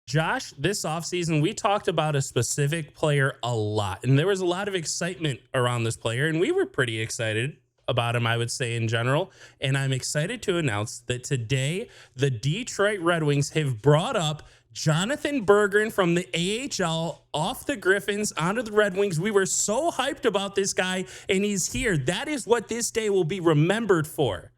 Josh, this offseason, we talked about a specific player a lot, and there was a lot of excitement around this player, and we were pretty excited about him, I would say, in general. And I'm excited to announce that today, the Detroit Red Wings have brought up Jonathan Berggren from the AHL off the Griffins onto the Red Wings. We were so hyped about this guy, and he's here. That is what this day will be remembered for.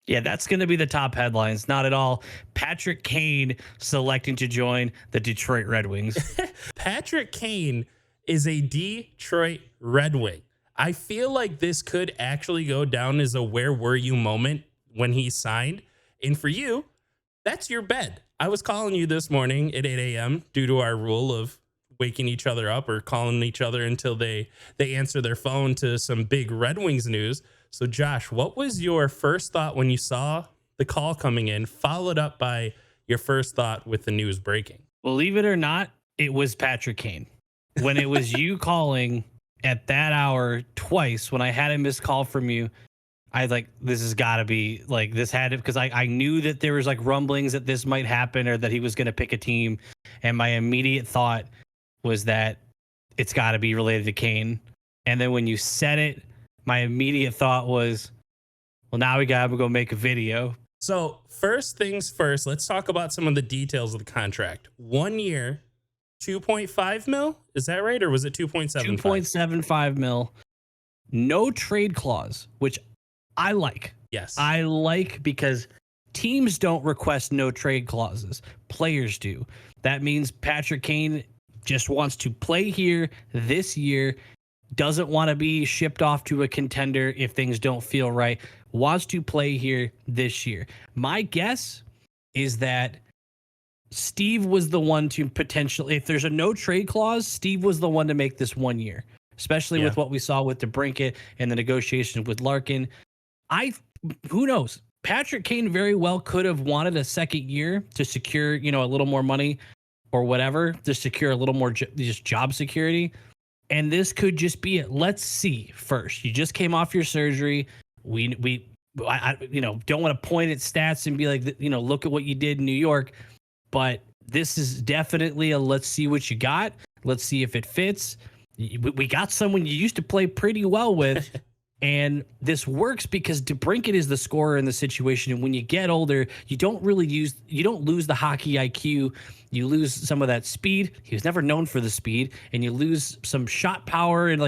Yeah, that's going to be the top headlines. Not at all. Patrick Kane selecting to join the Detroit Red Wings. Patrick Kane is a Detroit Red Wing. I feel like this could actually go down as a where were you moment when he signed. And for you, that's your bed. I was calling you this morning at 8 a.m. due to our rule of waking each other up or calling each other until they answer their phone to some big Red Wings news. So, Josh, what was your first thought when you saw the call coming in, followed up by your first thought with the news breaking? Believe it or not, it was Patrick Kane. When it was you calling at that hour twice, when I had a missed call from you, I was like, this has got to be like this had it because I knew that there was like rumblings that this might happen or that he was going to pick a team. And my immediate thought was that it's got to be related to Kane. And then when you said it, my immediate thought was, well, now we got to go make a video. So first things first, let's talk about some of the details of the contract. 1 year, 2.5 mil. Is that right? Or was it 2.75? 2.75 mil. No trade clause, which I like. Yes. I like because teams don't request no trade clauses. Players do. That means Patrick Kane just wants to play here this year, doesn't want to be shipped off to a contender if things don't feel right, wants to play here this year. My guess is that Steve was the one to potentially, if there's a no trade clause, Steve was the one to make this 1 year, especially with what we saw with DeBrincat and the negotiations with Larkin. Who knows? Patrick Kane very well could have wanted a second year to secure, a little more money or whatever, to secure a little more just job security. And this could just be it. Let's see first. You just came off your surgery. I don't want to point at stats and be like, look at what you did in New York. But this is definitely a let's see what you got. Let's see if it fits. We got someone you used to play pretty well with. And this works because DeBrincat is the scorer in the situation. And when you get older, you don't lose the hockey IQ. You lose some of that speed. He was never known for the speed, and you lose some shot power and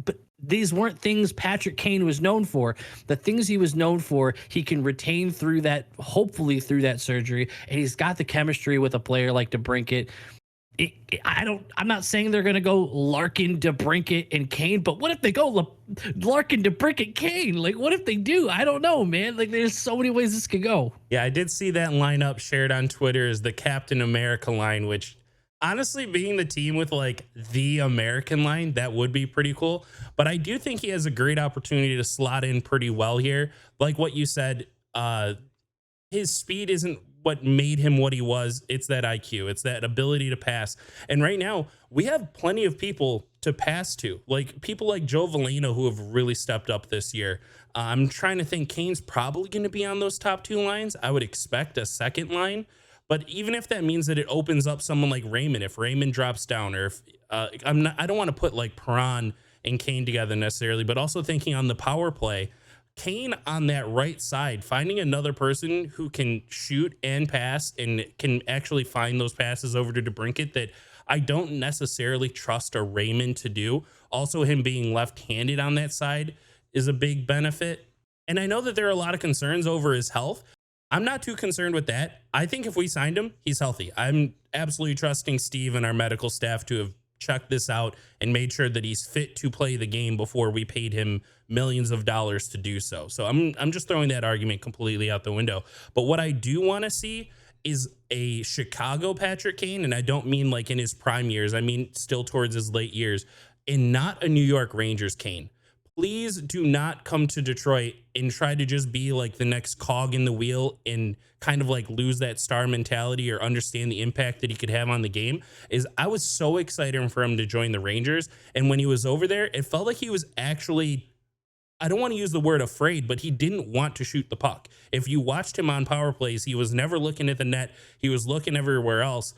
but these weren't things Patrick Kane was known for. The things he was known for, he can retain hopefully through that surgery. And he's got the chemistry with a player like DeBrincat. I'm not saying they're going to go Larkin, DeBrincat, and Kane, but what if they go Larkin, DeBrincat, Kane? Like, what if they do? I don't know, man. Like, there's so many ways this could go. Yeah, I did see that lineup shared on Twitter as the Captain America line, which honestly, being the team with like the American line, that would be pretty cool. But I do think he has a great opportunity to slot in pretty well here. Like what you said, his speed isn't what made him what he was. It's that IQ. It's that ability to pass. And right now, we have plenty of people to pass to. Like people like Joe Veleno who have really stepped up this year. I'm trying to think. Kane's probably going to be on those top two lines. I would expect a second line. But even if that means that it opens up someone like Raymond, if Raymond drops down, or if I don't want to put like Perron and Kane together necessarily, but also thinking on the power play, Kane on that right side, finding another person who can shoot and pass and can actually find those passes over to DeBrincat that I don't necessarily trust a Raymond to do. Also, him being left-handed on that side is a big benefit. And I know that there are a lot of concerns over his health. I'm not too concerned with that. I think if we signed him, he's healthy. I'm absolutely trusting Steve and our medical staff to have checked this out and made sure that he's fit to play the game before we paid him millions of dollars to do so. So I'm just throwing that argument completely out the window. But what I do want to see is a Chicago Patrick Kane, and I don't mean like in his prime years. I mean still towards his late years, and not a New York Rangers Kane. Please do not come to Detroit and try to just be like the next cog in the wheel and kind of like lose that star mentality or understand the impact that he could have on the game. I was so excited for him to join the Rangers. And when he was over there, it felt like he was actually, I don't want to use the word afraid, but he didn't want to shoot the puck. If you watched him on power plays, he was never looking at the net. He was looking everywhere else.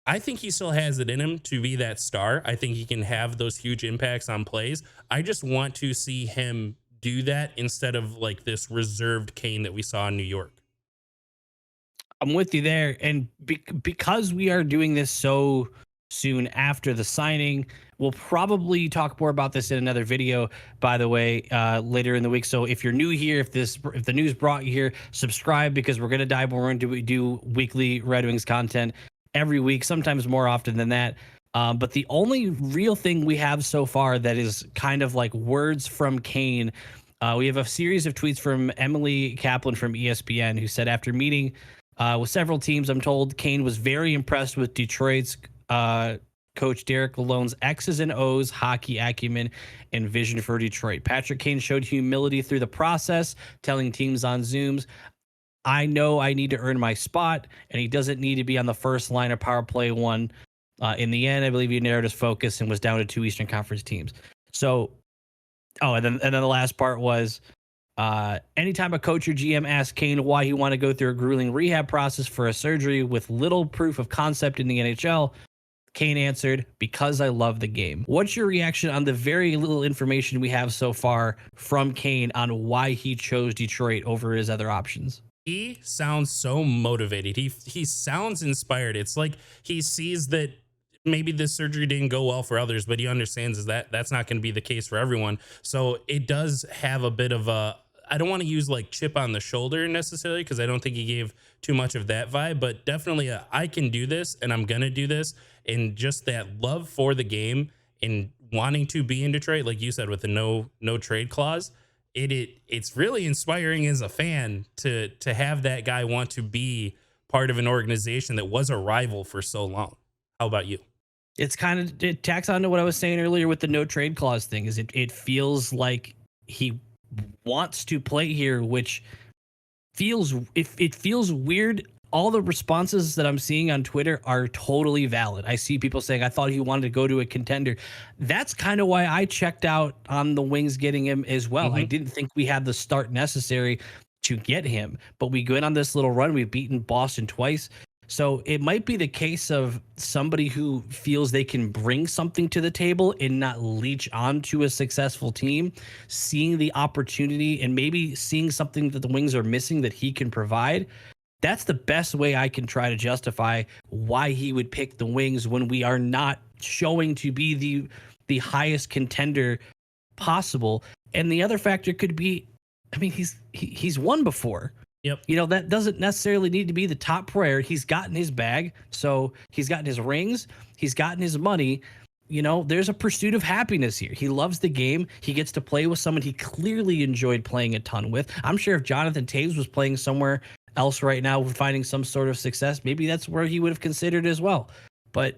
I think he still has it in him to be that star. I think he can have those huge impacts on plays. I just want to see him do that instead of like this reserved Kane that we saw in New York. I'm with you there. And because we are doing this so soon after the signing, we'll probably talk more about this in another video, by the way, later in the week. So if you're new here, if the news brought you here, subscribe, because we're going to dive more into, we do weekly Red Wings content every week, sometimes more often than that. But the only real thing we have so far that is kind of like words from Kane, we have a series of tweets from Emily Kaplan from ESPN, who said, after meeting with several teams, I'm told Kane was very impressed with Detroit's coach Derek Lalonde's X's and O's hockey acumen and vision for Detroit. Patrick Kane showed humility through the process, telling teams on Zooms, I know I need to earn my spot, and he doesn't need to be on the first line of power play one. In the end, I believe he narrowed his focus and was down to 2 Eastern Conference teams. So, and then the last part was, anytime a coach or GM asks Kane why he wanted to go through a grueling rehab process for a surgery with little proof of concept in the NHL, Kane answered, because I love the game. What's your reaction on the very little information we have so far from Kane on why he chose Detroit over his other options? He sounds so motivated. He sounds inspired. It's like he sees that maybe this surgery didn't go well for others, but he understands is that that's not going to be the case for everyone. So it does have a bit of a, I don't want to use like chip on the shoulder necessarily, because I don't think he gave too much of that vibe, but definitely I can do this and I'm going to do this. And just that love for the game and wanting to be in Detroit, like you said, with the no trade clause, it's really inspiring as a fan to have that guy want to be part of an organization that was a rival for so long. How about you? It's kind of, it tacks on to what I was saying earlier with the no trade clause thing. Is it feels like he wants to play here, which feels, if it feels weird. All the responses that I'm seeing on Twitter are totally valid. I see people saying, I thought he wanted to go to a contender. That's kind of why I checked out on the Wings getting him as well. I didn't think we had the start necessary to get him, but we went on this little run. We've beaten Boston twice. So it might be the case of somebody who feels they can bring something to the table and not leech onto a successful team, seeing the opportunity and maybe seeing something that the Wings are missing that he can provide. That's the best way I can try to justify why he would pick the Wings when we are not showing to be the highest contender possible. And the other factor could be, I mean, he's won before. Yep. You know, that doesn't necessarily need to be the top priority. He's gotten his bag. So he's gotten his rings. He's gotten his money. You know, there's a pursuit of happiness here. He loves the game. He gets to play with someone he clearly enjoyed playing a ton with. I'm sure if Jonathan Toews was playing somewhere else right now, finding some sort of success, maybe that's where he would have considered as well. But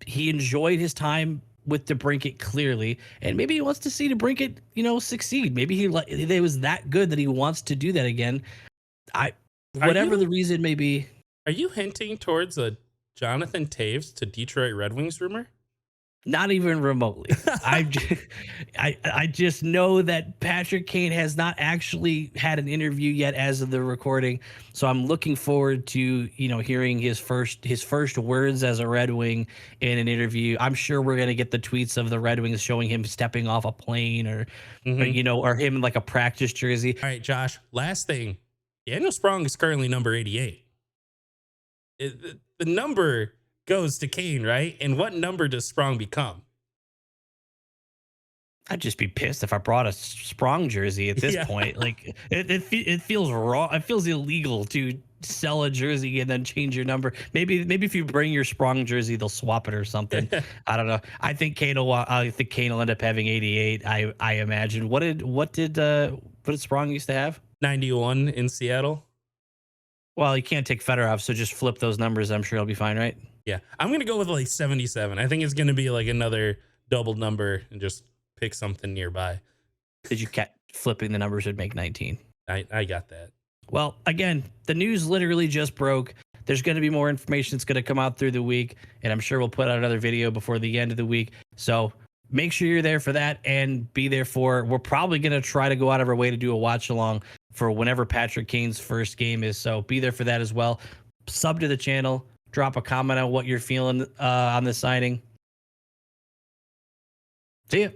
he enjoyed his time with DeBrincat clearly, and maybe he wants to see DeBrincat, you know, succeed. Maybe it was that good that he wants to do that again. Whatever the reason may be. Are you hinting towards a Jonathan Toews to Detroit Red Wings rumor? Not even remotely. I just know that Patrick Kane has not actually had an interview yet as of the recording, so I'm looking forward to, you know, hearing his first words as a Red Wing in an interview. I'm sure we're gonna get the tweets of the Red Wings showing him stepping off a plane or you know, or him in like a practice jersey. All right, Josh. Last thing, Daniel Sprong is currently number 88. The number goes to Kane, right? And what number does Sprong become? I'd just be pissed if I brought a Sprong jersey at this point. Like it feels wrong. It feels illegal to sell a jersey and then change your number. Maybe if you bring your Sprong jersey, they'll swap it or something. I don't know. I think Kane will end up having 88. I imagine. What did Sprong used to have? 91 in Seattle. Well, you can't take Fedorov, so just flip those numbers. I'm sure he'll be fine, right? Yeah, I'm gonna go with like 77. I think it's gonna be like another double number and just pick something nearby. Did you catch flipping the numbers would make 19? I got that. Well, again, the news literally just broke. There's going to be more information that's going to come out through the week, and I'm sure we'll put out another video before the end of the week. So make sure you're there for that and be there for. We're probably going to try to go out of our way to do a watch along for whenever Patrick Kane's first game is. So be there for that as well. Sub to the channel. Drop a comment on what you're feeling on this signing. See ya.